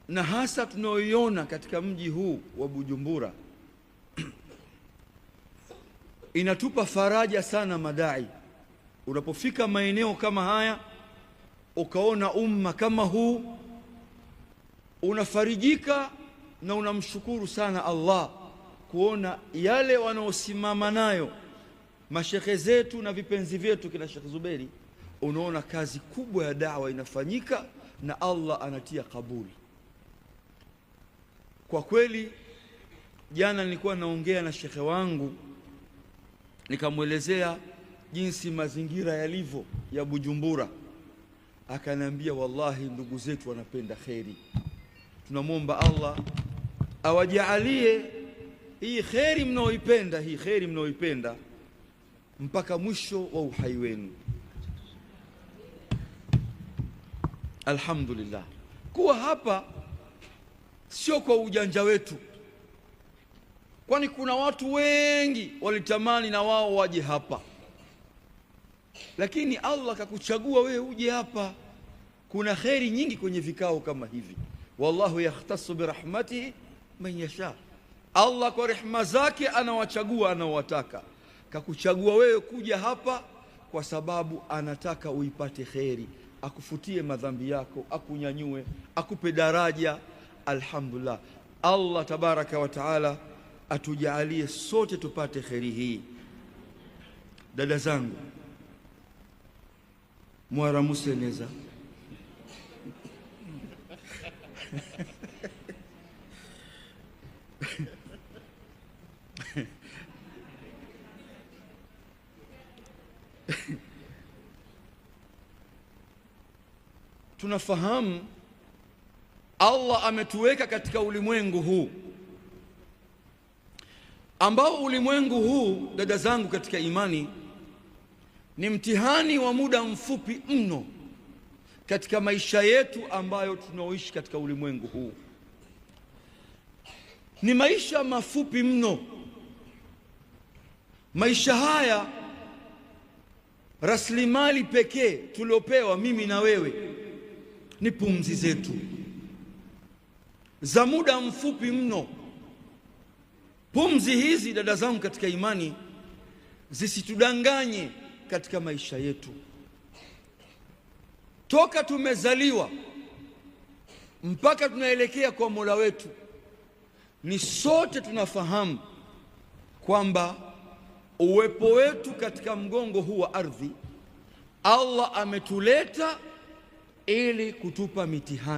na hasa tunaoiona katika mji huu wa Bujumbura inatupa faraja sana madai. Unapofika maeneo kama haya ukaona umma kama huu, unafarijika na unamshukuru sana Allah kuona yale wanaosimama nayo mashekhe zetu na vipenzi vyetu kina Sheikh Zuberi. Unaona kazi kubwa ya da'wa inafanyika na Allah anatia kabuli. Kwa kweli jana nilikuwa naongea na shekhe wangu nikamwelezea jinsi mazingira yalivyo ya Bujumbura, akaniambia wallahi ndugu zetu wanapenda kheri. Tunamwomba Allah awajaalie hii kheri mnaoipenda mpaka mwisho wa uhai wenu. Alhamdulillah, kuwa hapa sio kwa ujanja wetu, kwani kuna watu wengi walitamani na wao waje hapa, lakini Allah kakuchagua wewe uje hapa. Kuna kheri nyingi kwenye vikao kama hivi. Wallahu yakhtassu birahmatihi man yasha, Allah kwa rehema zake anawachagua anaowataka. Kakuchagua wewe kuja hapa kwa sababu anataka uipate kheri, akufutie madhambi yako, akunyanyue, akupe daraja. Alhamdulillah, Allah tabaraka wa taala atujaalie sote tupate kheri hii. Dada zangu, mwaramuseneza tunafahamu Allah ametuweka katika ulimwengu huu ambao ulimwengu huu, dada zangu katika imani, ni mtihani wa muda mfupi mno katika maisha yetu ambayo tunaoishi katika ulimwengu huu. Ni maisha mafupi mno. Maisha haya, rasilimali pekee tuliopewa mimi na wewe ni pumzi zetu za muda mfupi mno. Pumzi hizi, dada zangu katika imani, zisitudanganye katika maisha yetu. Toka tumezaliwa mpaka tunaelekea kwa Mola wetu, ni sote tunafahamu kwamba uwepo wetu katika mgongo huu wa ardhi, Allah ametuleta ili kutupa mitihani.